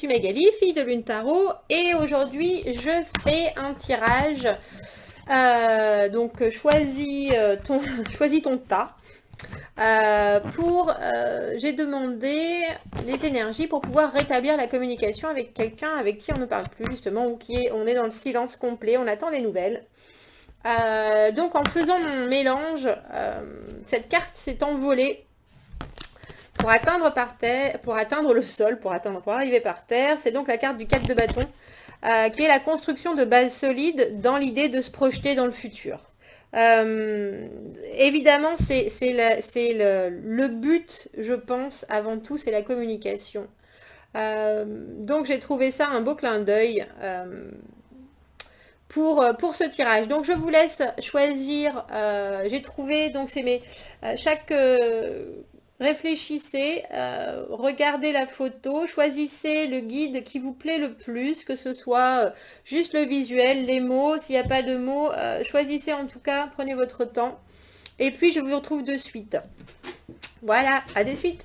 suis Magali, fille de Lune Tarot, et aujourd'hui je fais un tirage. Donc choisis ton tas. J'ai demandé des énergies pour pouvoir rétablir la communication avec quelqu'un avec qui on ne parle plus justement, ou on est dans le silence complet, on attend des nouvelles. Donc en faisant mon mélange, cette carte s'est envolée pour atteindre le sol, pour arriver par terre. C'est donc la carte du 4 de bâton, qui est la construction de bases solides dans l'idée de se projeter dans le futur. Évidemment, c'est le but, je pense, avant tout, c'est la communication. Donc j'ai trouvé ça un beau clin d'œil pour ce tirage. Donc je vous laisse choisir. J'ai trouvé, donc c'est chaque... réfléchissez, regardez la photo, choisissez le guide qui vous plaît le plus, que ce soit juste le visuel, les mots, s'il n'y a pas de mots, choisissez en tout cas, prenez votre temps. Et puis je vous retrouve de suite. Voilà, à de suite.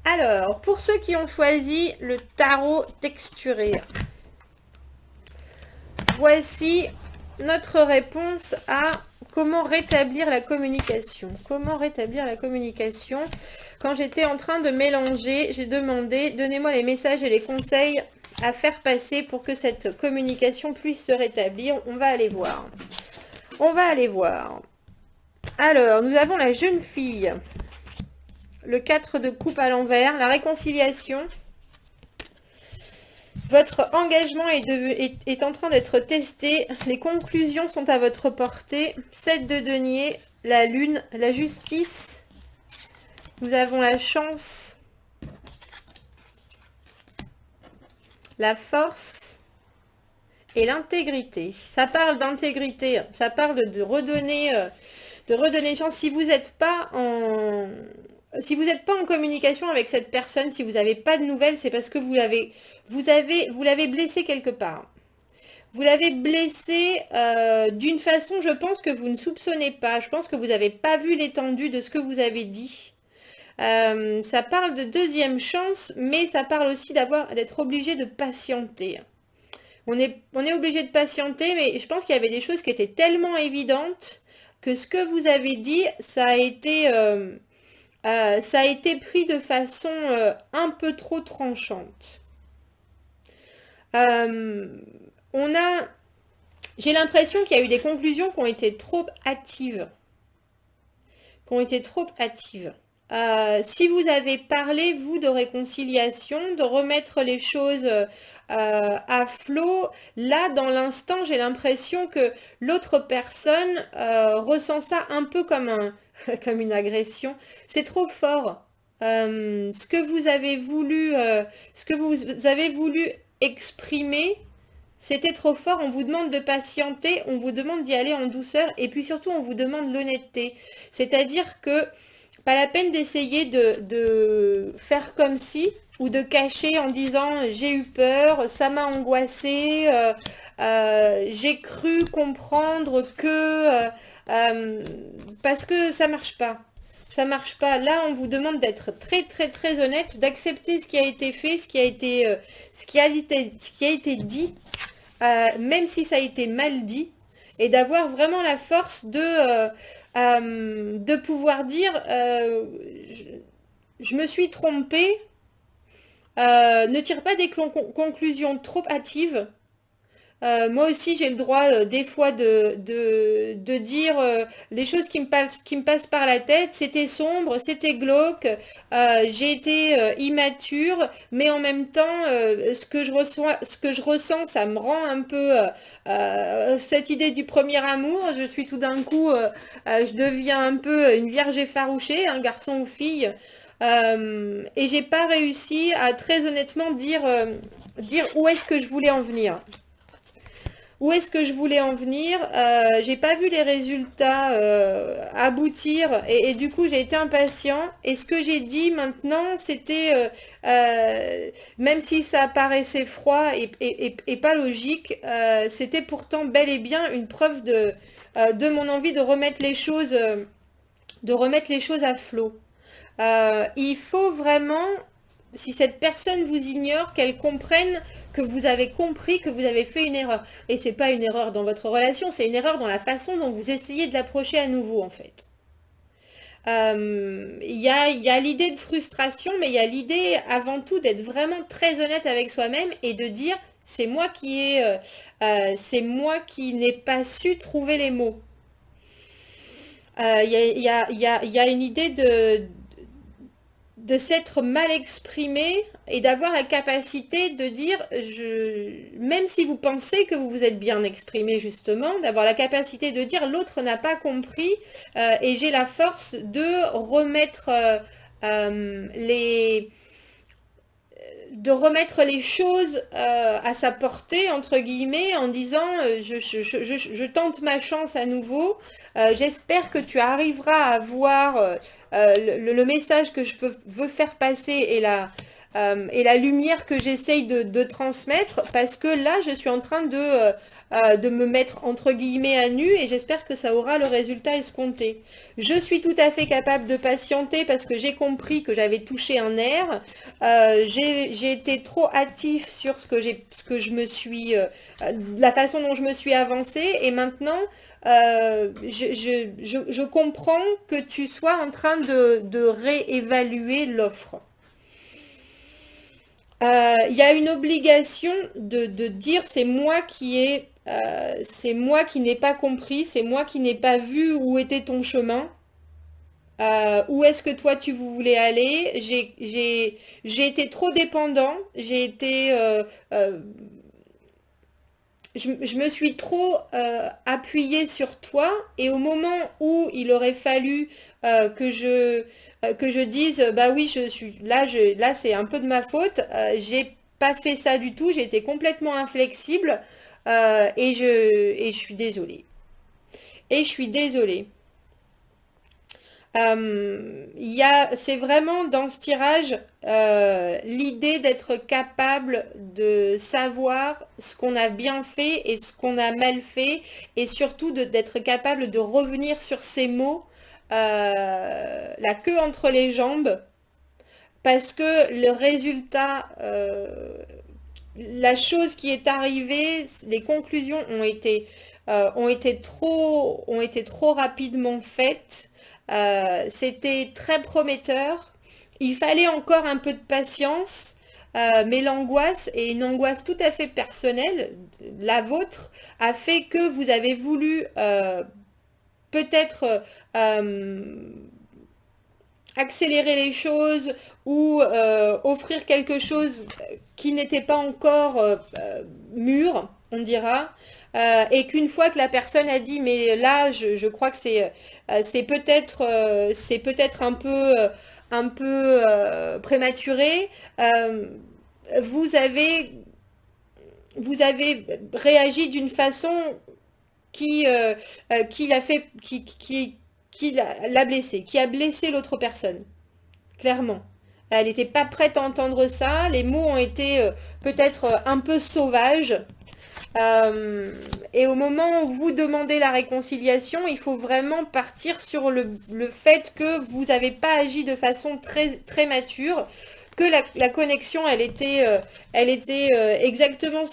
Alors, pour ceux qui ont choisi le tarot texturé, voici notre réponse à comment rétablir la communication. Comment rétablir la communication? Quand j'étais en train de mélanger, j'ai demandé, donnez-moi les messages et les conseils à faire passer pour que cette communication puisse se rétablir. On va aller voir. On va aller voir. Alors, nous avons la jeune fille. Le 4 de coupe à l'envers, la réconciliation. Votre engagement est en train d'être testé. Les conclusions sont à votre portée. 7 de denier, la lune, la justice. Nous avons la chance. La force. Et l'intégrité. Ça parle d'intégrité. Ça parle de redonner une chance. Si vous n'êtes pas en... Si vous n'êtes pas en communication avec cette personne, si vous n'avez pas de nouvelles, c'est parce que vous l'avez blessé quelque part. Vous l'avez blessé d'une façon, je pense, que vous ne soupçonnez pas. Je pense que vous n'avez pas vu l'étendue de ce que vous avez dit. Ça parle de deuxième chance, mais ça parle aussi d'être obligé de patienter. On est obligé de patienter, mais je pense qu'il y avait des choses qui étaient tellement évidentes que ce que vous avez dit, ça a été pris de façon un peu trop tranchante. J'ai l'impression qu'il y a eu des conclusions qui ont été trop hâtives. Si vous avez parlé, vous, de réconciliation, de remettre les choses à flot, là, dans l'instant, j'ai l'impression que l'autre personne ressent ça un peu comme une agression. C'est trop fort. Ce que vous avez voulu exprimer, c'était trop fort. On vous demande de patienter, on vous demande d'y aller en douceur, et puis surtout, on vous demande l'honnêteté. C'est-à-dire que pas la peine d'essayer de faire comme si, ou de cacher en disant j'ai eu peur, ça m'a angoissé, j'ai cru comprendre que... parce que ça marche pas. Ça marche pas. Là, on vous demande d'être très très très honnête, d'accepter ce qui a été fait, ce qui a été dit, même si ça a été mal dit, et d'avoir vraiment la force de pouvoir dire je me suis trompée. Ne tire pas des conclusions trop hâtives. Moi aussi, j'ai le droit des fois de dire les choses qui me passent par la tête. C'était sombre, c'était glauque, j'ai été immature, mais en même temps, ce que je ressens, ça me rend un peu cette idée du premier amour. Je suis tout d'un coup, je deviens un peu une vierge effarouchée, un garçon ou fille. Et j'ai pas réussi à très honnêtement dire où est-ce que je voulais en venir. Où est-ce que je voulais en venir? J'ai pas vu les résultats aboutir, et du coup j'ai été impatient. Et ce que j'ai dit maintenant, c'était, même si ça paraissait froid et pas logique, c'était pourtant bel et bien une preuve de mon envie de remettre les choses de remettre les choses à flot. Il faut vraiment, si cette personne vous ignore, qu'elle comprenne que vous avez compris que vous avez fait une erreur. Et c'est pas une erreur dans votre relation, c'est une erreur dans la façon dont vous essayez de l'approcher à nouveau, en fait. Il y a l'idée de frustration, mais il y a l'idée avant tout d'être vraiment très honnête avec soi-même et de dire c'est moi qui n'ai pas su trouver les mots. Il y a une idée de s'être mal exprimé et d'avoir la capacité de dire, même si vous pensez que vous vous êtes bien exprimé justement, d'avoir la capacité de dire l'autre n'a pas compris et j'ai la force de remettre les choses à sa portée, entre guillemets, en disant je tente ma chance à nouveau. J'espère que tu arriveras à voir le message que je veux faire passer et la lumière que j'essaye de transmettre, parce que là, je suis en train de me mettre entre guillemets à nu et j'espère que ça aura le résultat escompté. Je suis tout à fait capable de patienter parce que j'ai compris que j'avais touché un nerf. J'ai été trop hâtif sur la façon dont je me suis avancée et maintenant je comprends que tu sois en train de réévaluer l'offre. Il y a une obligation de dire c'est moi qui n'ai pas compris, c'est moi qui n'ai pas vu où était ton chemin. Où est-ce que toi tu voulais aller? J'ai été trop dépendant, je me suis trop appuyée sur toi et au moment où il aurait fallu que je dise bah oui je suis là c'est un peu de ma faute, j'ai pas fait ça du tout, j'ai été complètement inflexible et je suis désolée. Et je suis désolée. C'est vraiment dans ce tirage l'idée d'être capable de savoir ce qu'on a bien fait et ce qu'on a mal fait et surtout d'être capable de revenir sur ces mots la queue entre les jambes parce que le résultat, la chose qui est arrivée, les conclusions ont été trop rapidement faites. C'était très prometteur. Il fallait encore un peu de patience, mais l'angoisse, et une angoisse tout à fait personnelle, la vôtre, a fait que vous avez voulu peut-être accélérer les choses ou offrir quelque chose qui n'était pas encore mûr, on dira. Et qu'une fois que la personne a dit mais là je crois que c'est peut-être un peu prématuré, vous avez vous avez réagi d'une façon qui l'a fait qui l'a blessé, qui a blessé l'autre personne, clairement. Elle n'était pas prête à entendre ça. Les mots ont été peut-être un peu sauvages. Et au moment où vous demandez la réconciliation, il faut vraiment partir sur le fait que vous n'avez pas agi de façon très, très mature, que la connexion, elle était exactement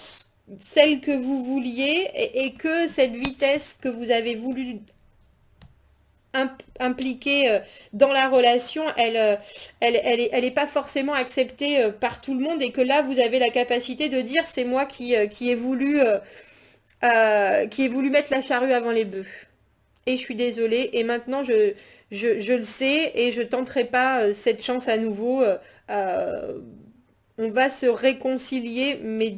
celle que vous vouliez et que cette vitesse que vous avez voulu impliquée dans la relation, elle est pas forcément acceptée par tout le monde et que là, vous avez la capacité de dire c'est moi qui ai voulu mettre la charrue avant les bœufs. Et je suis désolée. Et maintenant, je le sais et je tenterai pas cette chance à nouveau. On va se réconcilier, mais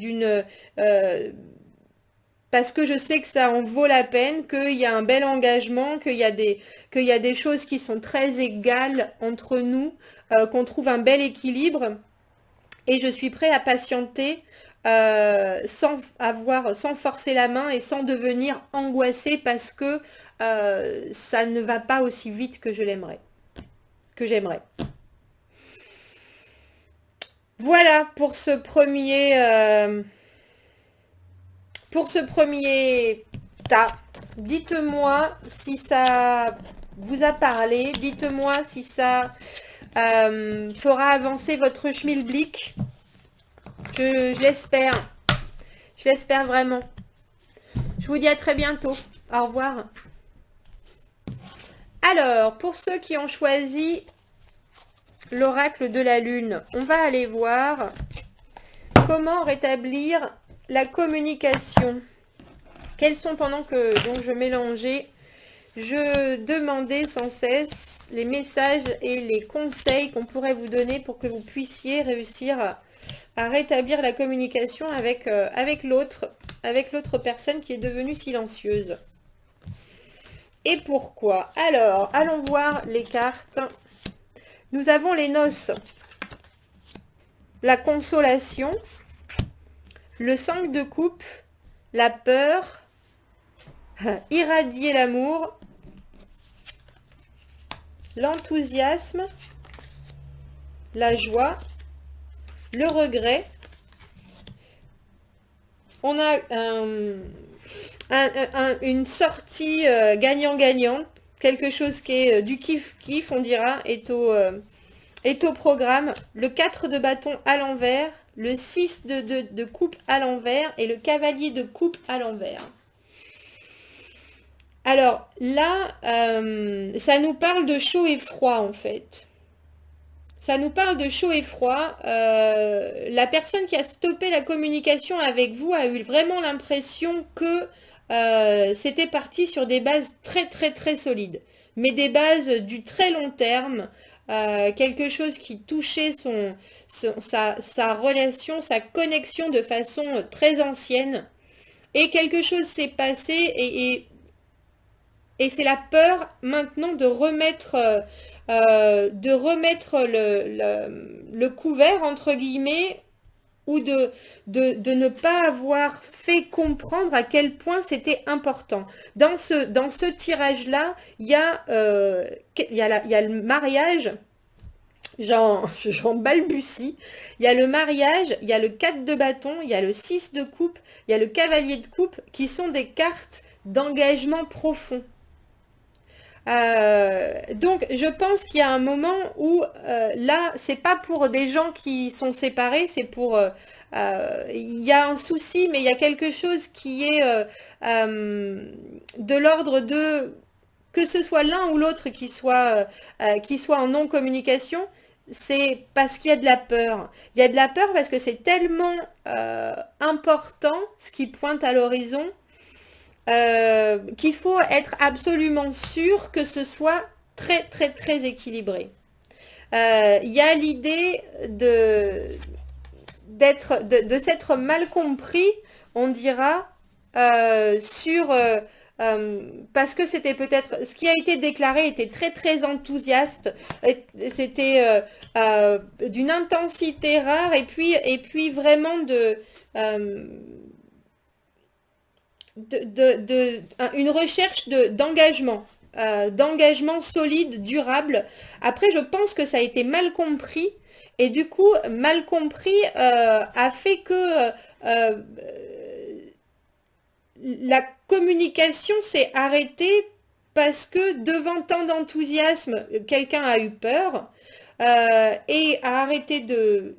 parce que je sais que ça en vaut la peine, qu'il y a un bel engagement, qu'il y a des choses qui sont très égales entre nous, qu'on trouve un bel équilibre. Et je suis prêt à patienter sans forcer la main et sans devenir angoissée parce que ça ne va pas aussi vite que j'aimerais. Voilà pour ce premier tas. Dites-moi si ça vous a parlé. Dites-moi si ça fera avancer votre schmilblick. Je l'espère. Je l'espère vraiment. Je vous dis à très bientôt. Au revoir. Alors, pour ceux qui ont choisi l'oracle de la lune, on va aller voir comment rétablir la communication. Quels sont, pendant que donc, je mélangeais, je demandais sans cesse les messages et les conseils qu'on pourrait vous donner pour que vous puissiez réussir à rétablir la communication avec l'autre personne qui est devenue silencieuse. Et pourquoi? Alors, allons voir les cartes. Nous avons les noces, la consolation, le 5 de coupe, la peur, irradier l'amour, l'enthousiasme, la joie, le regret. On a une sortie gagnant-gagnant, quelque chose qui est du kiff-kiff, on dira, est au programme. Le 4 de bâton à l'envers, le 6 de coupe à l'envers et le cavalier de coupe à l'envers. Alors là, ça nous parle de chaud et froid en fait. Ça nous parle de chaud et froid. La personne qui a stoppé la communication avec vous a eu vraiment l'impression que c'était parti sur des bases très très très solides. Mais des bases du très long terme. Quelque chose qui touchait sa relation, sa connexion de façon très ancienne. Et quelque chose s'est passé et c'est la peur maintenant de remettre le couvert, entre guillemets, ou de ne pas avoir fait comprendre à quel point c'était important. Dans ce tirage-là, il y a le mariage. J'en balbutie. Il y a le mariage, il y a le 4 de bâton, il y a le 6 de coupe, il y a le cavalier de coupe, qui sont des cartes d'engagement profond. Donc je pense qu'il y a un moment où là c'est pas pour des gens qui sont séparés, c'est pour il y a un souci, mais il y a quelque chose qui est de l'ordre de que ce soit l'un ou l'autre qui soit en non-communication. C'est parce qu'il y a de la peur. Il y a de la peur parce que c'est tellement important ce qui pointe à l'horizon qu'il faut être absolument sûr que ce soit très très très équilibré. Il y a l'idée de s'être mal compris, on dira, parce que c'était peut-être ce qui a été déclaré était très très enthousiaste, c'était d'une intensité rare et puis vraiment une recherche d'engagement. D'engagement solide, durable. Après, je pense que ça a été mal compris. Et du coup, mal compris a fait que la communication s'est arrêtée parce que devant tant d'enthousiasme, quelqu'un a eu peur et a arrêté de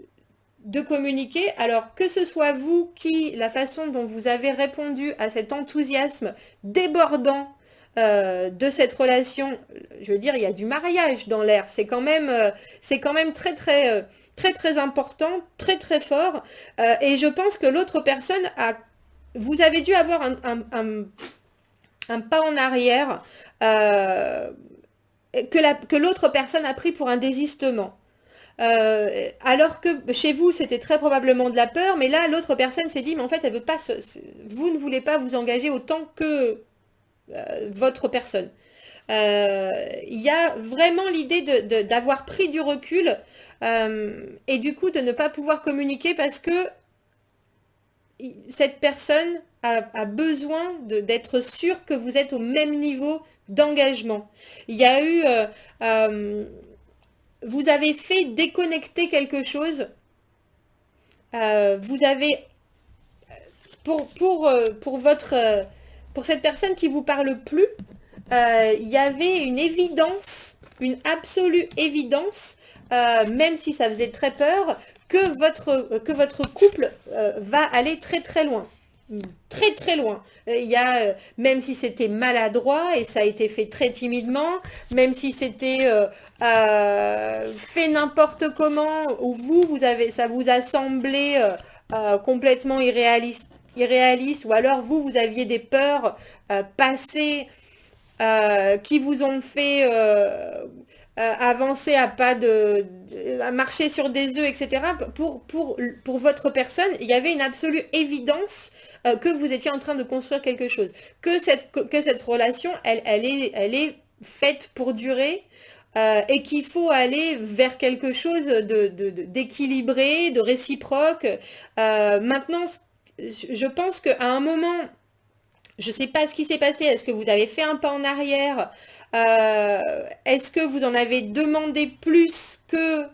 communiquer. Alors que ce soit vous la façon dont vous avez répondu à cet enthousiasme débordant de cette relation, je veux dire, il y a du mariage dans l'air, c'est quand même très très très très important, très très fort, et je pense que l'autre personne vous avez dû avoir un pas en arrière que l'autre personne a pris pour un désistement. Alors que chez vous, c'était très probablement de la peur, mais là, l'autre personne s'est dit, mais en fait, elle veut pas vous ne voulez pas vous engager autant que votre personne. Il y a vraiment l'idée d'avoir pris du recul et du coup de ne pas pouvoir communiquer parce que cette personne a besoin d'être sûre que vous êtes au même niveau d'engagement. Il y a eu vous avez fait déconnecter quelque chose. Vous avez pour cette personne qui vous parle plus, il y avait une évidence, une absolue évidence, même si ça faisait très peur, que votre couple va aller très très loin. Très très loin. Il y a, même si c'était maladroit et ça a été fait très timidement, même si c'était fait n'importe comment, ou ça vous a semblé complètement irréaliste, ou alors vous aviez des peurs passées qui vous ont fait avancer à marcher sur des œufs, etc. Pour votre personne, il y avait une absolue évidence que vous étiez en train de construire quelque chose, que cette relation, elle est faite pour durer. Et qu'il faut aller vers quelque chose d'équilibré, de réciproque. Maintenant, je pense qu'à un moment, je ne sais pas ce qui s'est passé. Est-ce que vous avez fait un pas en arrière? Est-ce que vous en avez demandé plus que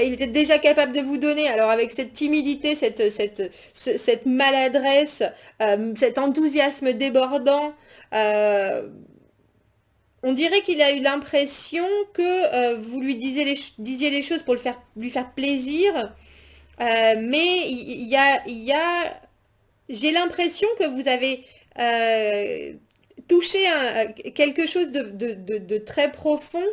il était déjà capable de vous donner? Alors avec cette timidité, cette maladresse, cet enthousiasme débordant, on dirait qu'il a eu l'impression que vous lui disiez les choses pour lui faire plaisir. Mais j'ai l'impression que vous avez touché quelque chose de très profond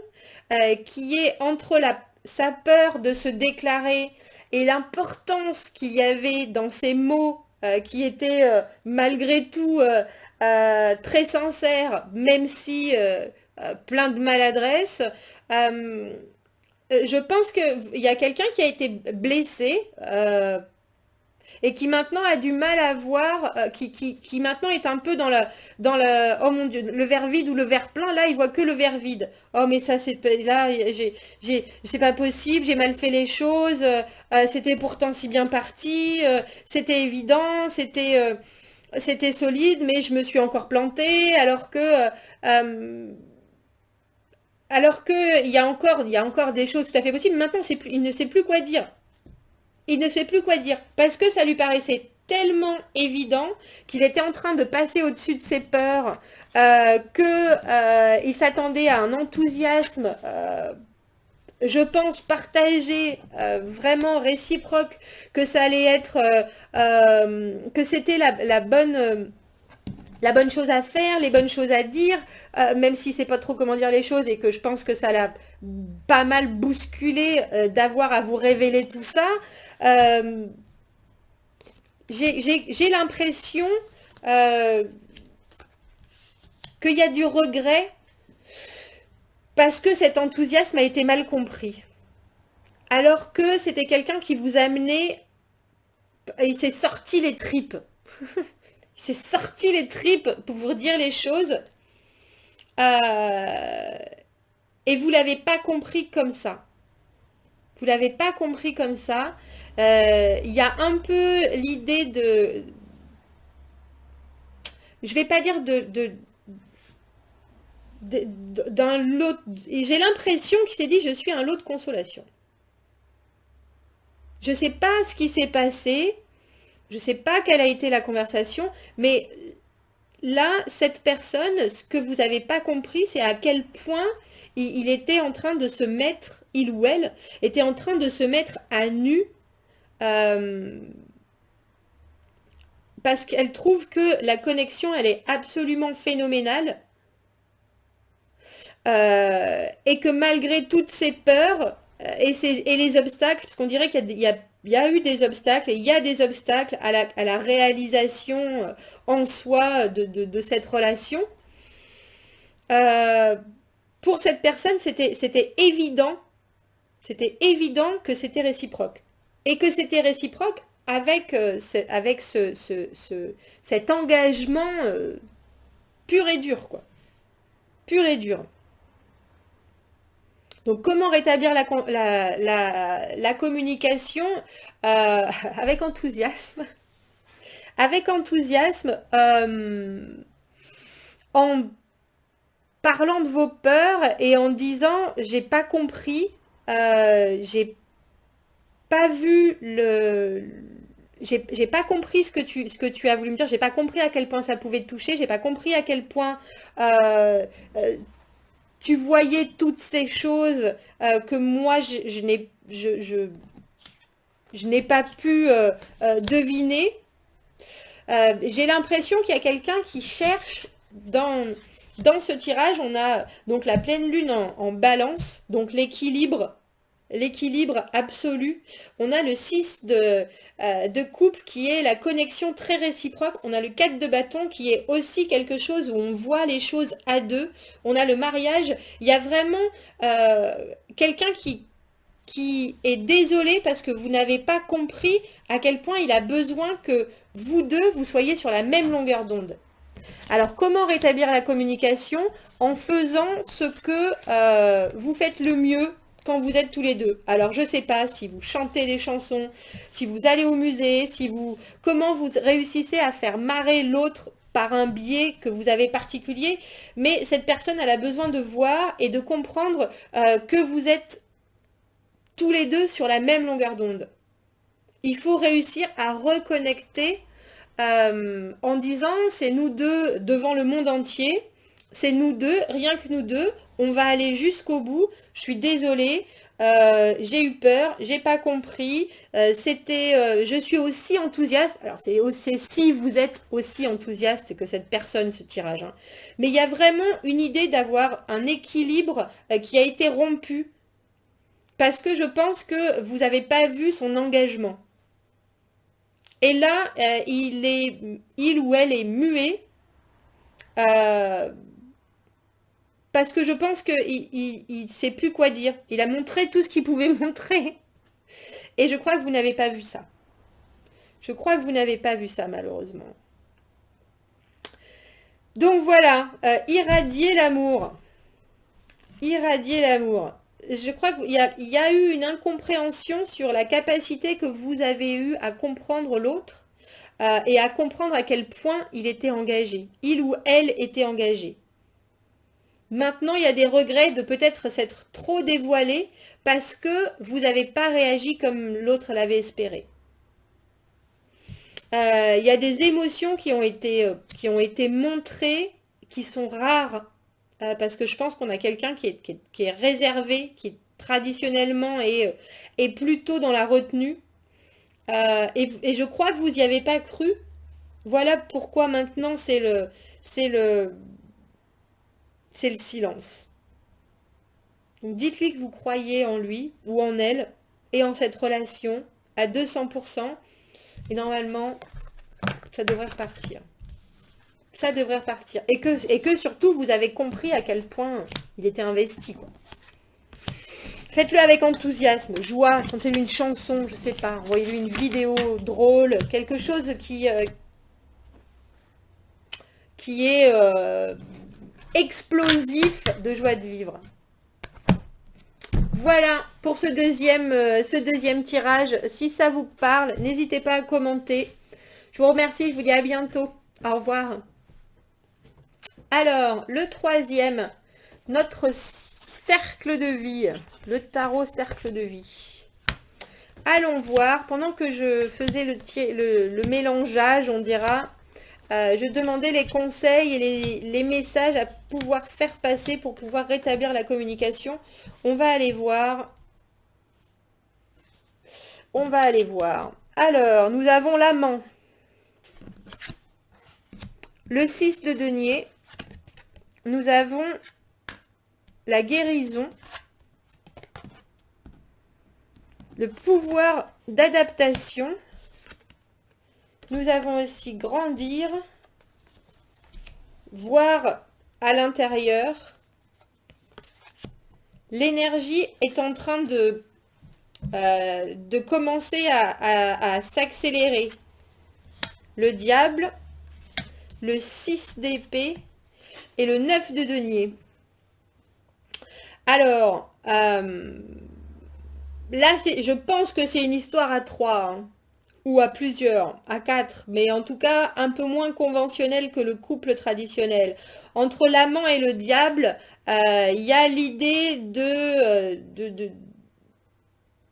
qui est entre sa peur de se déclarer et l'importance qu'il y avait dans ces mots qui étaient malgré tout très sincères, même si plein de maladresse. Euh, je pense qu'il y a quelqu'un qui a été blessé et qui maintenant a du mal à voir, qui maintenant est un peu oh mon Dieu, le verre vide ou le verre plein. Là, il voit que le verre vide. Oh, mais ça, là, c'est pas possible, j'ai mal fait les choses, c'était pourtant si bien parti, c'était évident, c'était solide, mais je me suis encore plantée, alors que il y a encore des choses tout à fait possibles. Maintenant, il ne sait plus quoi dire. Il ne sait plus quoi dire parce que ça lui paraissait tellement évident qu'il était en train de passer au-dessus de ses peurs, il s'attendait à un enthousiasme, je pense, partagé, vraiment réciproque, que ça allait être, que c'était la bonne chose à faire, les bonnes choses à dire, même si c'est pas trop comment dire les choses et que je pense que ça l'a pas mal bousculé d'avoir à vous révéler tout ça. Euh, j'ai l'impression euh, qu'il y a du regret parce que cet enthousiasme a été mal compris. Alors que c'était quelqu'un qui vous amenait, il s'est sorti les tripes. Il s'est sorti les tripes pour vous dire les choses. Euh, et vous l'avez pas compris comme ça. Vous l'avez pas compris comme ça. Il y a un peu l'idée je vais pas dire d'un lot. J'ai l'impression qu'il s'est dit je suis un lot de consolation. Je sais pas ce qui s'est passé, je sais pas quelle a été la conversation, mais là, cette personne, ce que vous n'avez pas compris, c'est à quel point il était en train de se mettre, il ou elle, était en train de se mettre à nu euh, parce qu'elle trouve que la connexion, elle est absolument phénoménale et que malgré toutes ces peurs et les obstacles, parce qu'on dirait il y a eu des obstacles et il y a des obstacles à la réalisation en soi de cette relation, euh, pour cette personne, c'était évident que c'était réciproque. Et que c'était réciproque avec, avec cet engagement pur et dur, quoi. Pur et dur. Donc, comment rétablir la communication avec enthousiasme? Avec enthousiasme, en parlant de vos peurs et en disant, j'ai pas compris, j'ai pas vu j'ai pas compris ce que tu as voulu me dire, j'ai pas compris à quel point ça pouvait te toucher, j'ai pas compris à quel point euh, euh, tu voyais toutes ces choses que moi je n'ai pas pu deviner. J'ai l'impression qu'il y a quelqu'un qui cherche dans ce tirage, on a donc la pleine lune en balance, donc l'équilibre absolu. On a le 6 de coupe qui est la connexion très réciproque. On a le 4 de bâton qui est aussi quelque chose où on voit les choses à deux. On a le mariage. Il y a vraiment quelqu'un qui est désolé parce que vous n'avez pas compris à quel point il a besoin que vous deux, vous soyez sur la même longueur d'onde. Alors, comment rétablir la communication? En faisant ce que vous faites le mieux quand vous êtes tous les deux. Alors, je ne sais pas si vous chantez des chansons, si vous allez au musée, comment vous réussissez à faire marrer l'autre par un biais que vous avez particulier, mais cette personne, elle a besoin de voir et de comprendre que vous êtes tous les deux sur la même longueur d'onde. Il faut réussir à reconnecter en disant c'est nous deux devant le monde entier, c'est nous deux, rien que nous deux, on va aller jusqu'au bout, je suis désolée, j'ai eu peur, j'ai pas compris, je suis aussi enthousiaste, alors c'est si vous êtes aussi enthousiaste que cette personne, ce tirage, hein. Mais il y a vraiment une idée d'avoir un équilibre qui a été rompu, parce que je pense que vous n'avez pas vu son engagement. Et là, il ou elle est muet euh, parce que je pense qu'il ne sait plus quoi dire. Il a montré tout ce qu'il pouvait montrer. Et je crois que vous n'avez pas vu ça. Je crois que vous n'avez pas vu ça, malheureusement. Donc voilà, irradier l'amour. Irradier l'amour. Je crois qu'il y a eu une incompréhension sur la capacité que vous avez eue à comprendre l'autre et à comprendre à quel point il était engagé. Il ou elle était engagé. Maintenant, il y a des regrets de peut-être s'être trop dévoilé parce que vous n'avez pas réagi comme l'autre l'avait espéré. Il y a des émotions qui ont été montrées, qui sont rares, parce que je pense qu'on a quelqu'un qui est réservé, qui traditionnellement est plutôt dans la retenue. Et je crois que vous n'y avez pas cru. Voilà pourquoi maintenant c'est le, c'est le silence. Donc dites-lui que vous croyez en lui ou en elle et en cette relation à 200%. Et normalement, ça devrait repartir. Ça devrait repartir. Et que surtout, vous avez compris à quel point il était investi, quoi. Faites-le avec enthousiasme, joie, chantez-lui une chanson, je sais pas, envoyez-lui une vidéo drôle, quelque chose qui est explosif de joie de vivre. Voilà pour ce deuxième tirage. Si ça vous parle, n'hésitez pas à commenter. Je vous remercie, je vous dis à bientôt. Au revoir. Alors, le troisième, notre cercle de vie, le tarot cercle de vie. Allons voir, pendant que je faisais le mélangeage, on dira, je demandais les conseils et les messages à pouvoir faire passer pour pouvoir rétablir la communication. On va aller voir. On va aller voir. Alors, nous avons l'amant. Le 6 de denier. Nous avons la guérison. Le pouvoir d'adaptation. Nous avons aussi grandir. Voir à l'intérieur. L'énergie est en train de commencer à s'accélérer. Le diable, le 6 d'épée et le 9 de denier. Alors, là, je pense que c'est une histoire à 3, hein, ou à plusieurs, à 4, mais en tout cas un peu moins conventionnelle que le couple traditionnel. Entre l'amant et le diable, il y a l'idée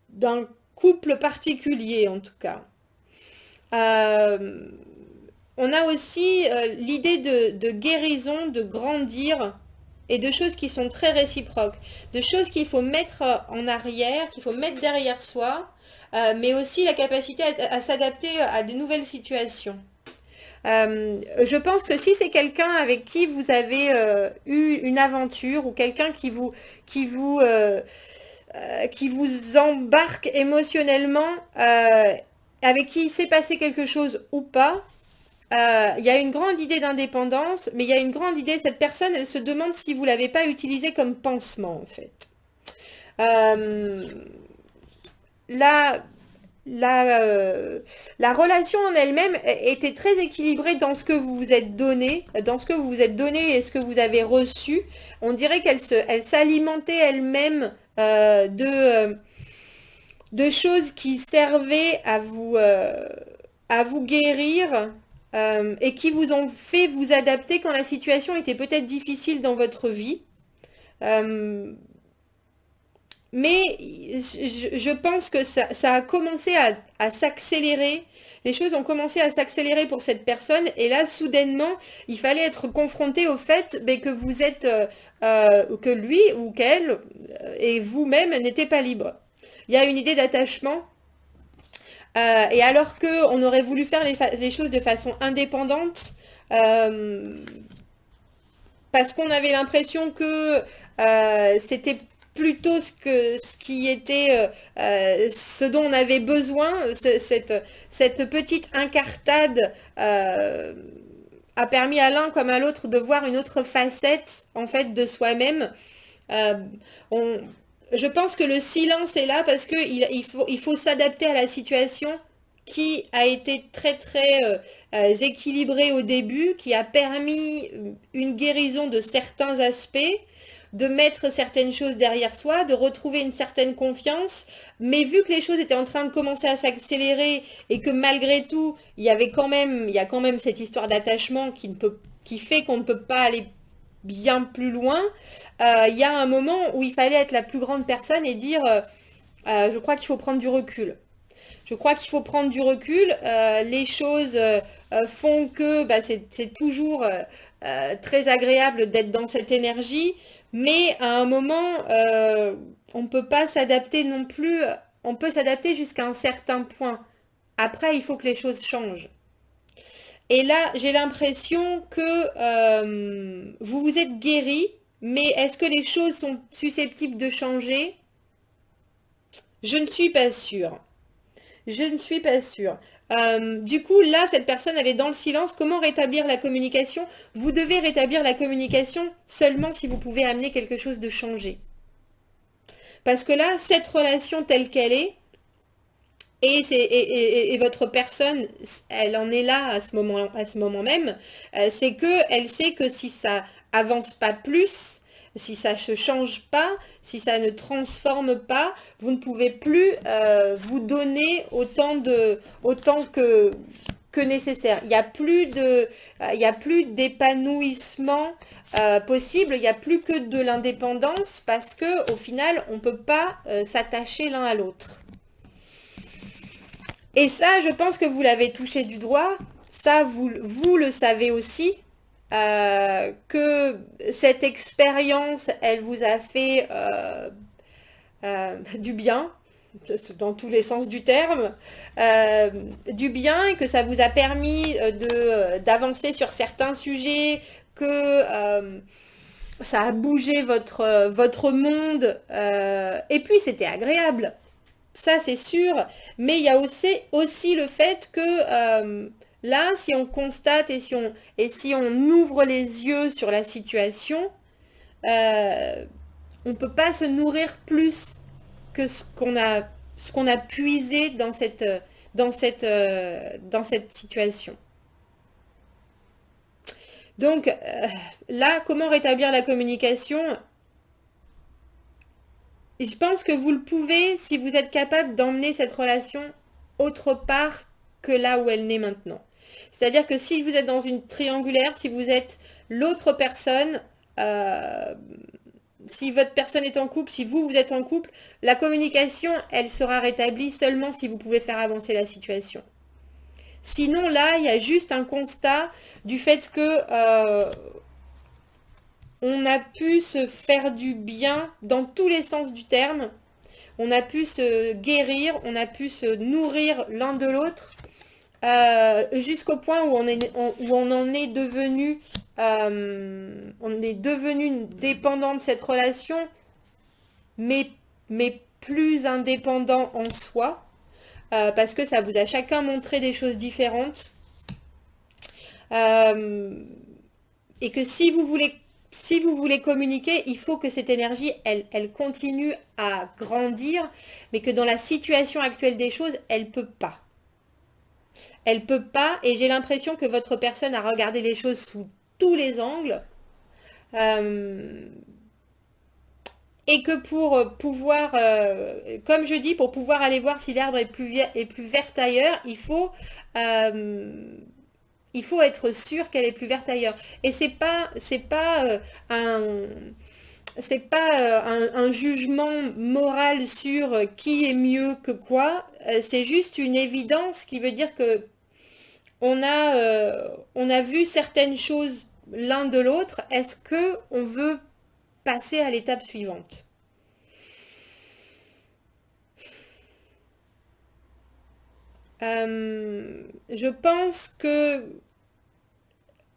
d'un couple particulier en tout cas. Euh, on a aussi l'idée de guérison, de grandir et de choses qui sont très réciproques, de choses qu'il faut mettre en arrière, qu'il faut mettre derrière soi, mais aussi la capacité à s'adapter à de nouvelles situations. Je pense que si c'est quelqu'un avec qui vous avez eu une aventure ou quelqu'un qui vous, euh, qui vous embarque émotionnellement, avec qui il s'est passé quelque chose ou pas, il y a une grande idée d'indépendance, mais il y a une grande idée, cette personne, elle se demande si vous ne l'avez pas utilisé comme pansement, en fait. Euh, la, la relation en elle-même était très équilibrée dans ce que vous vous êtes donné, dans ce que vous vous êtes donné et ce que vous avez reçu. On dirait elle s'alimentait elle-même de choses qui servaient à vous guérir et qui vous ont fait vous adapter quand la situation était peut-être difficile dans votre vie. Euh, mais je pense que ça a commencé à s'accélérer. Les choses ont commencé à s'accélérer pour cette personne. Et là, soudainement, il fallait être confronté au fait que vous êtes, que lui ou qu'elle et vous-même n'étaient pas libres. Il y a une idée d'attachement. Et alors qu'on aurait voulu faire les choses de façon indépendante, euh, parce qu'on avait l'impression que c'était plutôt ce qui était ce dont on avait besoin, cette petite incartade a permis à l'un comme à l'autre de voir une autre facette en fait de soi-même. Euh, on, je pense que le silence est là parce il faut s'adapter à la situation qui a été très très équilibrée au début, qui a permis une guérison de certains aspects, de mettre certaines choses derrière soi, de retrouver une certaine confiance. Mais vu que les choses étaient en train de commencer à s'accélérer et que malgré tout, il y a quand même cette histoire d'attachement qui fait qu'on ne peut pas aller bien plus loin, il y a un moment où il fallait être la plus grande personne et dire je crois qu'il faut prendre du recul. Je crois qu'il faut prendre du recul. Les choses font que bah, c'est toujours très agréable d'être dans cette énergie, mais à un moment, on ne peut pas s'adapter non plus. On peut s'adapter jusqu'à un certain point. Après, il faut que les choses changent. Et là, j'ai l'impression que vous vous êtes guéri, mais est-ce que les choses sont susceptibles de changer? Je ne suis pas sûre. Je ne suis pas sûre. Du coup, là, cette personne, elle est dans le silence. Comment rétablir la communication? Vous devez rétablir la communication seulement si vous pouvez amener quelque chose de changé. Parce que là, cette relation telle qu'elle est, et votre personne, elle en est là à ce moment même, c'est que elle sait que si ça avance pas plus, si ça se change pas, si ça ne transforme pas, vous ne pouvez plus vous donner autant que nécessaire. Il y a plus d'épanouissement possible, il n'y a plus que de l'indépendance parce que au final, on ne peut pas s'attacher l'un à l'autre. Et ça, je pense que vous l'avez touché du doigt. Ça, vous le savez aussi. Que cette expérience, elle vous a fait du bien, dans tous les sens du terme, du bien et que ça vous a permis d'avancer sur certains sujets, que ça a bougé votre monde, et puis c'était agréable. Ça, c'est sûr. Mais il y a aussi le fait que là, si on constate et si on ouvre les yeux sur la situation, euh, on ne peut pas se nourrir plus que ce qu'on a puisé dans cette situation. Donc là, comment rétablir la communication? Je pense que vous le pouvez si vous êtes capable d'emmener cette relation autre part que là où elle n'est maintenant. C'est-à-dire que si vous êtes dans une triangulaire, si vous êtes l'autre personne, euh, si votre personne est en couple, si vous êtes en couple, la communication, elle sera rétablie seulement si vous pouvez faire avancer la situation. Sinon, là, il y a juste un constat du fait que on a pu se faire du bien dans tous les sens du terme. On a pu se guérir, on a pu se nourrir l'un de l'autre, jusqu'au point où où on en est devenu, on est devenu dépendant de cette relation, mais, mais plus indépendant en soi, parce que ça vous a chacun montré des choses différentes. Euh, et que si vous voulez communiquer, il faut que cette énergie, elle continue à grandir, mais que dans la situation actuelle des choses, elle peut pas. Elle peut pas, et j'ai l'impression que votre personne a regardé les choses sous tous les angles, euh, et que pour pouvoir, comme je dis, pour pouvoir aller voir si l'herbe est plus verte ailleurs, euh, il faut être sûr qu'elle est plus verte ailleurs. Et un, c'est pas un jugement moral sur qui est mieux que quoi. C'est juste une évidence qui veut dire que on a vu certaines choses l'un de l'autre. Est-ce que on veut passer à l'étape suivante? Je pense que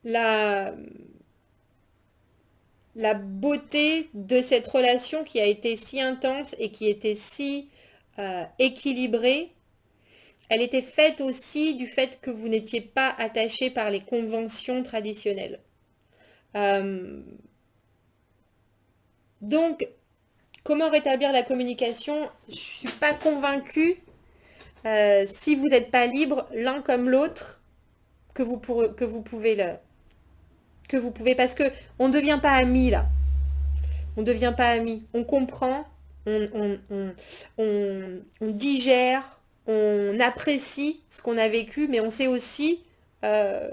la, la beauté de cette relation qui a été si intense et qui était si équilibrée, elle était faite aussi du fait que vous n'étiez pas attaché par les conventions traditionnelles. Euh, donc, comment rétablir la communication? Je ne suis pas convaincue, si vous n'êtes pas libre l'un comme l'autre, que vous pouvez parce que on ne devient pas amis là. On ne devient pas amis. On comprend, on digère, on apprécie ce qu'on a vécu, mais on sait aussi euh,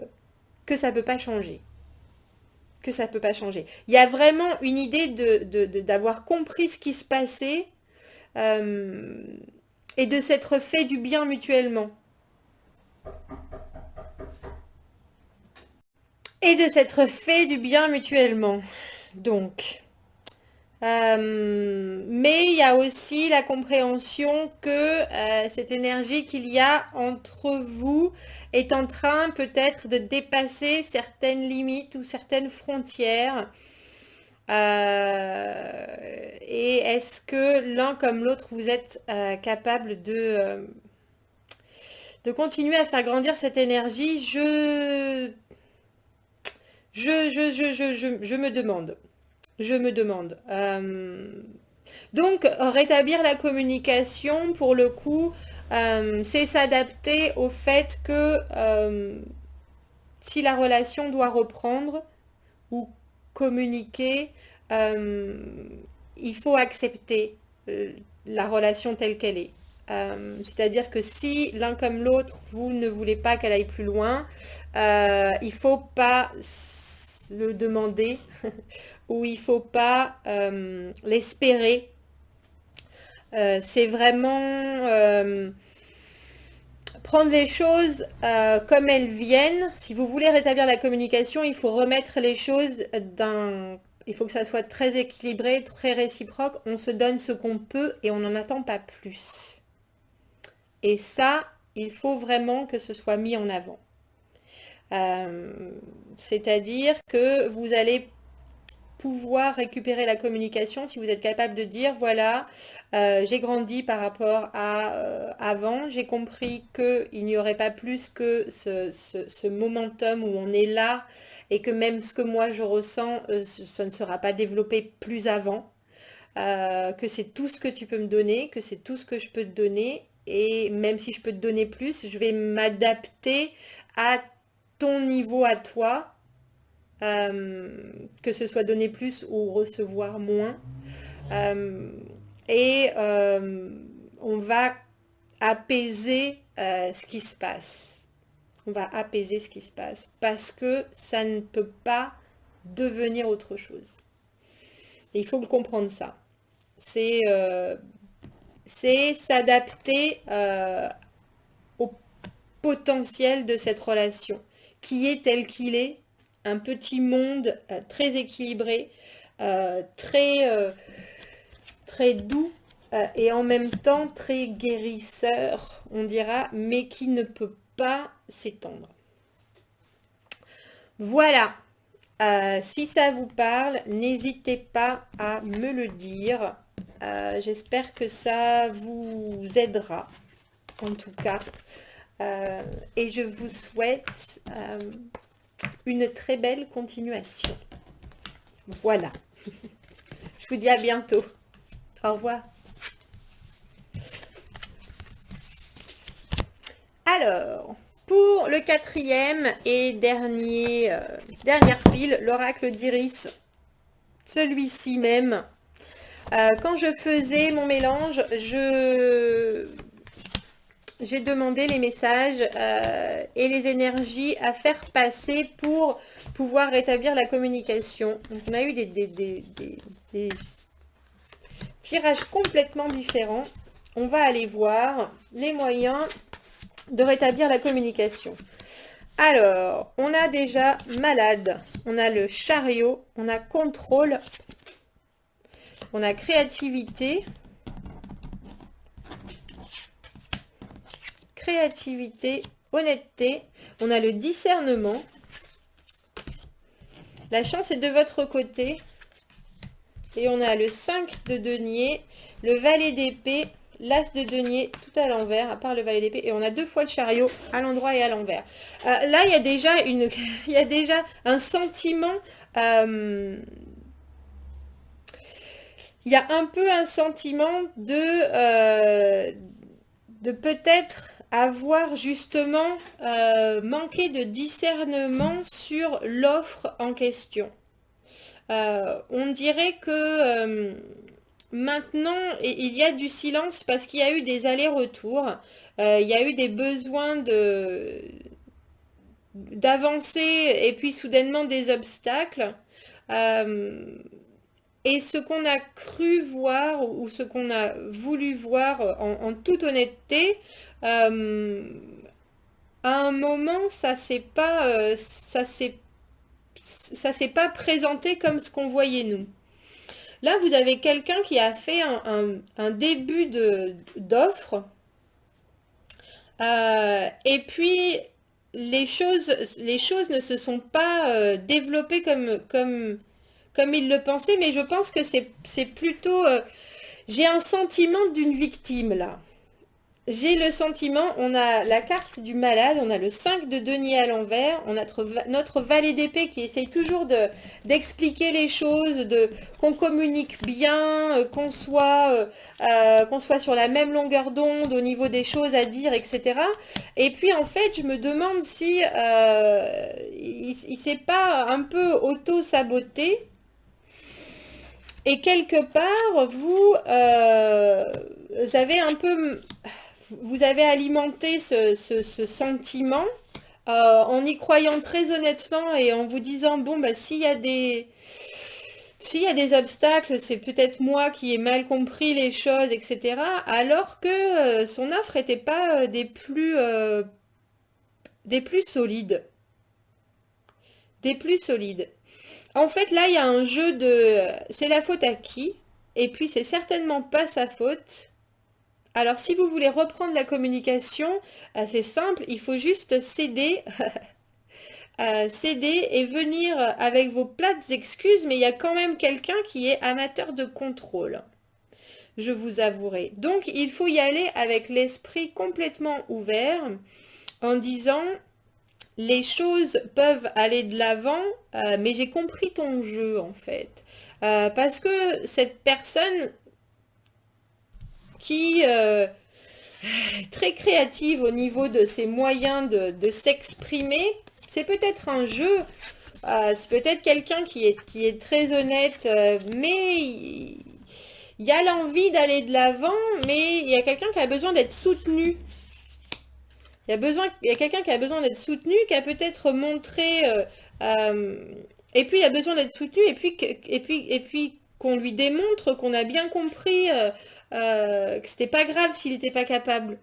que ça ne peut pas changer. Que ça ne peut pas changer. Il y a vraiment une idée d'avoir compris ce qui se passait, euh, et de s'être fait du bien mutuellement. Et de s'être fait du bien mutuellement. Donc, mais il y a aussi la compréhension que cette énergie qu'il y a entre vous est en train peut-être de dépasser certaines limites ou certaines frontières. Et est-ce que l'un comme l'autre, vous êtes capable de continuer à faire grandir cette énergie? Je me demande. Je me demande. Donc, rétablir la communication, pour le coup, c'est s'adapter au fait que si la relation doit reprendre ou communiquer, euh, il faut accepter la relation telle qu'elle est. C'est-à-dire que si l'un comme l'autre, vous ne voulez pas qu'elle aille plus loin, il ne faut pas le demander ou il ne faut pas l'espérer. C'est vraiment prendre les choses comme elles viennent. Si vous voulez rétablir la communication, il faut remettre les choses d'un... Il faut que ça soit très équilibré, très réciproque. On se donne ce qu'on peut et on n'en attend pas plus. Et ça, il faut vraiment que ce soit mis en avant. Euh, C'est-à-dire que vous allez pouvoir récupérer la communication si vous êtes capable de dire, voilà, j'ai grandi par rapport à avant, j'ai compris qu'il n'y aurait pas plus que ce momentum où on est là et que même ce que moi je ressens, ça ne sera pas développé plus avant, que c'est tout ce que tu peux me donner, que c'est tout ce que je peux te donner, et même si je peux te donner plus, je vais m'adapter à ton niveau à toi, que ce soit donner plus ou recevoir moins. Euh, et on va apaiser ce qui se passe. On va apaiser ce qui se passe parce que ça ne peut pas devenir autre chose. Et il faut le comprendre ça. C'est c'est s'adapter au potentiel de cette relation, qui est tel qu'il est, un petit monde très équilibré, très doux, et en même temps très guérisseur, on dira, mais qui ne peut pas s'étendre. Voilà. Si ça vous parle, n'hésitez pas à me le dire. J'espère que ça vous aidera, en tout cas. Et je vous souhaite une très belle continuation. Voilà. Je vous dis à bientôt. Au revoir. Alors, pour le quatrième et dernière pile, l'oracle d'Iris, celui-ci même, quand je faisais mon mélange, j'ai demandé les messages et les énergies à faire passer pour pouvoir rétablir la communication. Donc, on a eu des tirages complètement différents. On va aller voir les moyens de rétablir la communication. Alors, on a déjà malade, on a le chariot, on a contrôle, on a créativité, honnêteté, on a le discernement, la chance est de votre côté, et on a le 5 de denier, le valet d'épée, l'as de denier tout à l'envers, à part le valet d'épée, et on a 2 fois le chariot à l'endroit et à l'envers. Là, il y a déjà il y a déjà un sentiment, il y a un peu un sentiment de peut-être avoir justement manqué de discernement sur l'offre en question. On dirait que maintenant, il y a du silence parce qu'il y a eu des allers-retours, il y a eu des besoins d'avancer et puis soudainement des obstacles. Et ce qu'on a cru voir ou ce qu'on a voulu voir en toute honnêteté, à un moment, ça s'est pas présenté comme ce qu'on voyait nous. Là, vous avez quelqu'un qui a fait un début d'offre. Et puis, les choses ne se sont pas développées comme il le pensait, mais je pense que c'est plutôt... j'ai un sentiment d'une victime, là. J'ai le sentiment, on a la carte du malade, on a le 5 de denier à l'envers, on a notre valet d'épée qui essaye toujours d'expliquer les choses, qu'on communique bien, qu'on soit sur la même longueur d'onde au niveau des choses à dire, etc. Et puis en fait, je me demande si il s'est pas un peu auto-saboté. Et quelque part, vous avez un peu... Vous avez alimenté ce sentiment en y croyant très honnêtement et en vous disant, bon, bah, s'il y a des obstacles, c'est peut-être moi qui ai mal compris les choses, etc. Alors que son offre n'était pas des plus solides. Des plus solides. En fait, là, il y a un jeu de... C'est la faute à qui? Et puis, c'est certainement pas sa faute. Alors, si vous voulez reprendre la communication, c'est simple, il faut juste céder, céder et venir avec vos plates excuses, mais il y a quand même quelqu'un qui est amateur de contrôle, je vous avouerai. Donc, il faut y aller avec l'esprit complètement ouvert, en disant, les choses peuvent aller de l'avant, mais j'ai compris ton jeu, en fait. Parce que cette personne... qui est très créative au niveau de ses moyens de s'exprimer. C'est peut-être un jeu, c'est peut-être quelqu'un qui est très honnête, mais il y a l'envie d'aller de l'avant, mais il y a quelqu'un qui a besoin d'être soutenu. Il y a quelqu'un qui a besoin d'être soutenu, qui a peut-être montré... et puis il a besoin d'être soutenu, et puis qu'on lui démontre qu'on a bien compris... que c'était pas grave s'il n'était pas capable.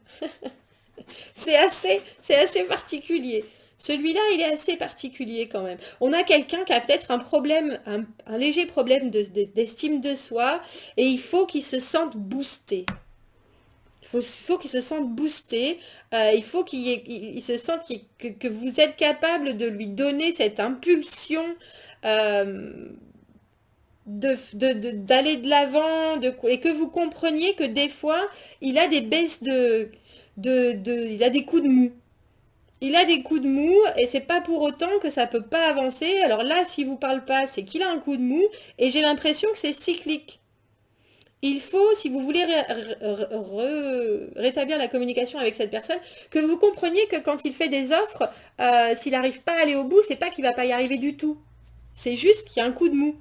C'est assez particulier. Celui-là, il est assez particulier quand même. On a quelqu'un qui a peut-être un problème, un léger problème d'estime de soi, et il faut qu'il se sente boosté. Il faut qu'il se sente boosté, il faut il se sente que vous êtes capable de lui donner cette impulsion euh, d'aller de l'avant, et que vous compreniez que des fois, il a des baisses il a des coups de mou. Il a des coups de mou et c'est pas pour autant que ça peut pas avancer. Alors là, s'il vous parle pas, c'est qu'il a un coup de mou et j'ai l'impression que c'est cyclique. Il faut, si vous voulez rétablir la communication avec cette personne, que vous compreniez que quand il fait des offres, s'il n'arrive pas à aller au bout, c'est pas qu'il va pas y arriver du tout. C'est juste qu'il y a un coup de mou.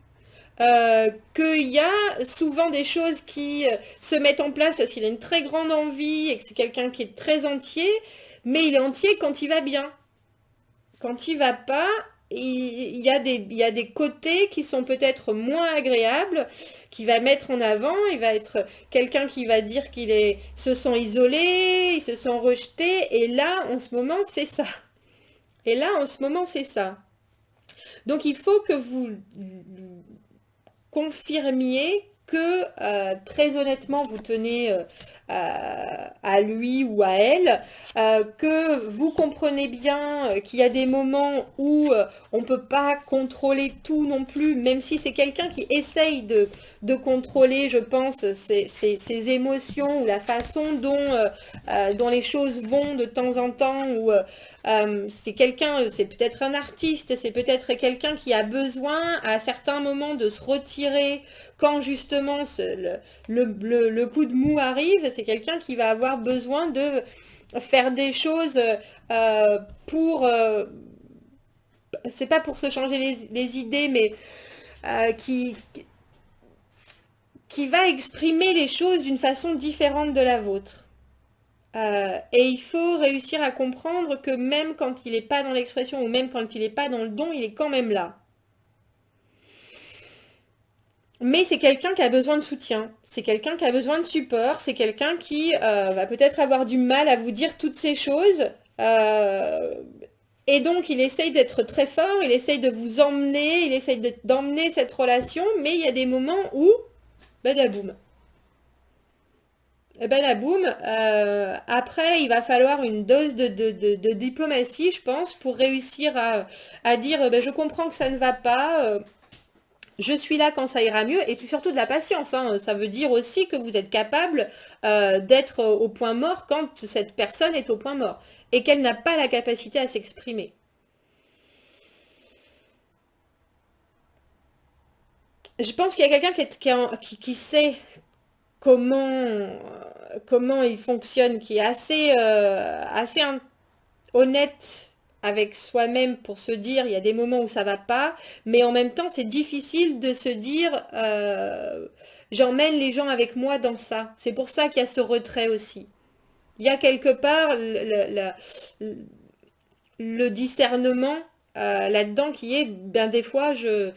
Qu'il y a souvent des choses qui se mettent en place parce qu'il a une très grande envie et que c'est quelqu'un qui est très entier, mais il est entier quand il va bien. Quand il va pas, il y a des côtés qui sont peut-être moins agréables, qu'il va mettre en avant. Il va être quelqu'un qui va dire se sent isolé, il se sent rejeté. Et là, en ce moment, c'est ça. Et là, en ce moment, c'est ça. Donc, il faut que vous confirmiez que très honnêtement vous tenez à lui ou à elle, que vous comprenez bien qu'il y a des moments où on ne peut pas contrôler tout non plus, même si c'est quelqu'un qui essaye de contrôler, je pense, ses émotions ou la façon dont les choses vont de temps en temps, ou c'est quelqu'un, c'est peut-être un artiste, c'est peut-être quelqu'un qui a besoin à certains moments de se retirer quand justement le coup de mou arrive. C'est quelqu'un qui va avoir besoin de faire des choses pour... c'est pas pour se changer les idées, mais euh, qui, qui va exprimer les choses d'une façon différente de la vôtre. Et il faut réussir à comprendre que même quand il n'est pas dans l'expression ou même quand il n'est pas dans le don, il est quand même là. Mais c'est quelqu'un qui a besoin de soutien, c'est quelqu'un qui a besoin de support, c'est quelqu'un qui va peut-être avoir du mal à vous dire toutes ces choses. euh, et donc il essaye d'être très fort, il essaye de vous emmener, il essaye d'emmener cette relation, mais il y a des moments où, badaboum. Badaboum, après il va falloir une dose de diplomatie, je pense, pour réussir à dire ben, je comprends que ça ne va pas, je suis là quand ça ira mieux, et puis surtout de la patience, hein. Ça veut dire aussi que vous êtes capable d'être au point mort quand cette personne est au point mort, et qu'elle n'a pas la capacité à s'exprimer. Je pense qu'il y a quelqu'un qui sait comment il fonctionne, qui est assez honnête avec soi-même pour se dire il y a des moments où ça va pas, mais en même temps c'est difficile de se dire j'emmène les gens avec moi dans ça. C'est pour ça qu'il y a ce retrait aussi. Il y a quelque part le discernement là-dedans qui est ben des fois je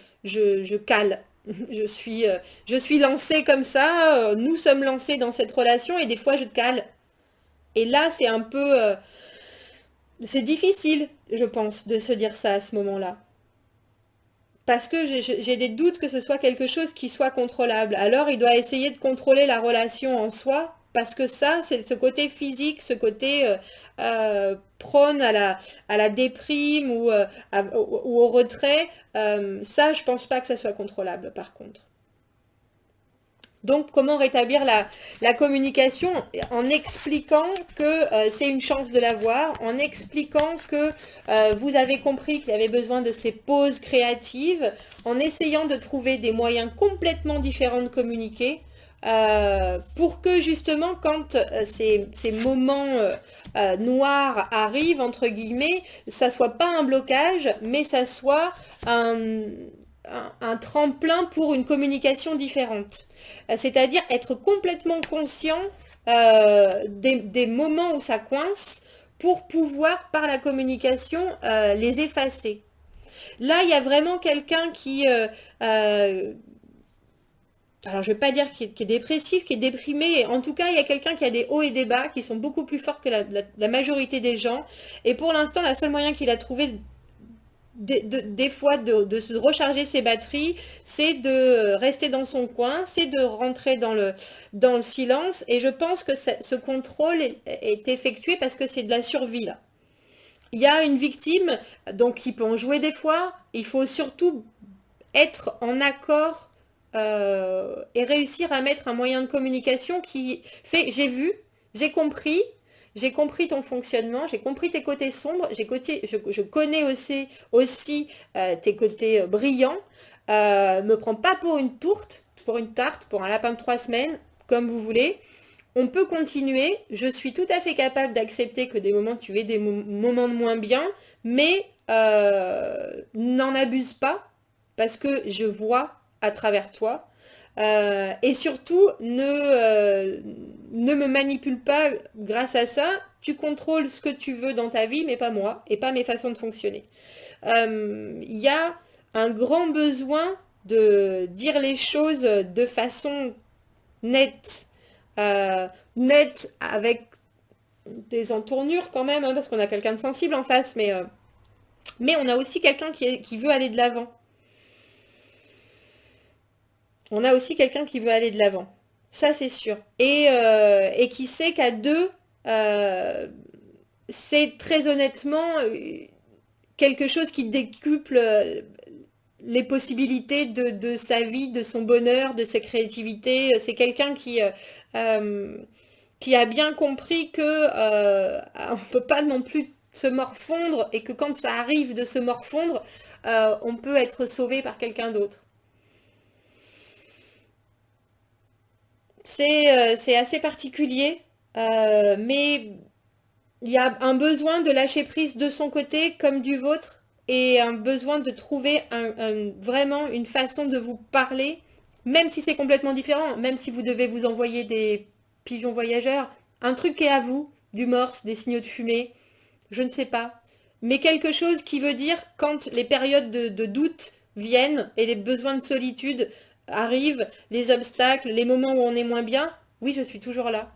cale. Je suis lancée comme ça, nous sommes lancés dans cette relation et des fois je cale. Et là, c'est un peu, c'est difficile, je pense, de se dire ça à ce moment-là. Parce que j'ai des doutes que ce soit quelque chose qui soit contrôlable. Alors, il doit essayer de contrôler la relation en soi, parce que ça, c'est ce côté physique, ce côté prône à la déprime ou au retrait. Ça, je pense pas que ça soit contrôlable, par contre. Donc, comment rétablir la communication en expliquant que c'est une chance de l'avoir, en expliquant que vous avez compris qu'il avait besoin de ces pauses créatives, en essayant de trouver des moyens complètement différents de communiquer, pour que justement, quand ces moments noirs arrivent, entre guillemets, ça soit pas un blocage, mais ça soit un tremplin pour une communication différente. C'est-à-dire être complètement conscient des moments où ça coince pour pouvoir, par la communication, les effacer. Là, il y a vraiment quelqu'un euh, alors je vais pas dire qu'il est dépressif, qu'il est déprimé. En tout cas, il y a quelqu'un qui a des hauts et des bas qui sont beaucoup plus forts que la majorité des gens. Et pour l'instant, la seule moyen qu'il a trouvé des fois de se recharger ses batteries, c'est de rester dans son coin, c'est de rentrer dans le silence. Et je pense que ce contrôle est effectué parce que c'est de la survie là. Il y a une victime, donc qui peut en jouer des fois. Il faut surtout être en accord et réussir à mettre un moyen de communication qui fait, j'ai vu, j'ai compris ton fonctionnement, j'ai compris tes côtés sombres, je connais aussi tes côtés brillants. Me prends pas pour une tourte, pour une tarte, pour un lapin de 3 semaines, comme vous voulez. On peut continuer. Je suis tout à fait capable d'accepter que des moments tu aies des moments de moins bien, mais n'en abuse pas parce que je vois à travers toi. Et surtout, ne me manipule pas grâce à ça. Tu contrôles ce que tu veux dans ta vie, mais pas moi, et pas mes façons de fonctionner. Il y a un grand besoin de dire les choses de façon nette. Nette avec des entournures quand même, hein, parce qu'on a quelqu'un de sensible en face, mais on a aussi quelqu'un qui veut aller de l'avant. On a aussi quelqu'un qui veut aller de l'avant. Ça, c'est sûr. Et qui sait qu'à deux, euh, c'est très honnêtement quelque chose qui décuple les possibilités de sa vie, de son bonheur, de sa créativité. C'est quelqu'un euh, qui a bien compris que on ne peut pas non plus se morfondre et que quand ça arrive de se morfondre, on peut être sauvé par quelqu'un d'autre. C'est assez particulier, mais il y a un besoin de lâcher prise de son côté comme du vôtre et un besoin de trouver vraiment une façon de vous parler, même si c'est complètement différent, même si vous devez vous envoyer des pigeons voyageurs, un truc qui est à vous, du morse, des signaux de fumée, je ne sais pas. Mais quelque chose qui veut dire quand les périodes de doute viennent et les besoins de solitude arrivent, les obstacles, les moments où on est moins bien, oui, je suis toujours là.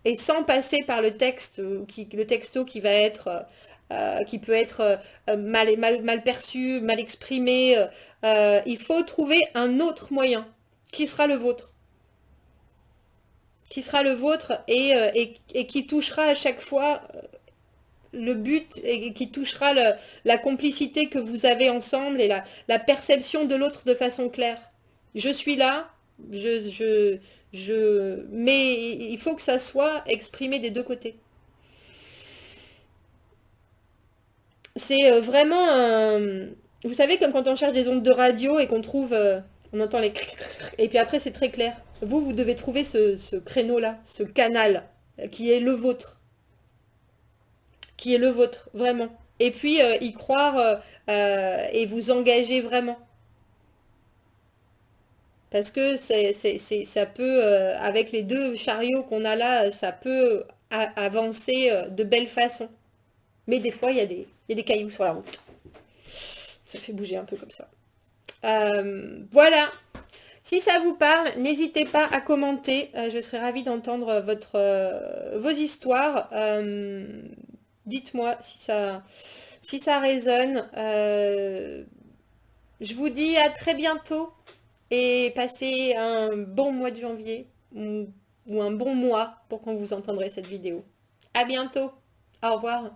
Et sans passer par le texte, le texto qui va être, qui peut être mal perçu, mal exprimé, il faut trouver un autre moyen qui sera le vôtre. Qui sera le vôtre et qui touchera à chaque fois le but et qui touchera la complicité que vous avez ensemble et la perception de l'autre de façon claire. Je suis là, mais il faut que ça soit exprimé des deux côtés. C'est vraiment un... Vous savez, comme quand on cherche des ondes de radio et qu'on trouve... on entend les... Et puis après, c'est très clair. Vous devez trouver ce créneau-là, ce canal qui est le vôtre. Qui est le vôtre, vraiment. Et puis y croire et vous engager vraiment. Parce que ça peut, avec les deux chariots qu'on a là, ça peut avancer de belle façon. Mais des fois, il y a des cailloux sur la route. Ça fait bouger un peu comme ça. Voilà. Si ça vous parle, n'hésitez pas à commenter. Je serais ravie d'entendre vos histoires. Dites-moi si ça résonne. Je vous dis à très bientôt et passez un bon mois de janvier ou un bon mois pour quand vous entendrez cette vidéo. À bientôt. Au revoir.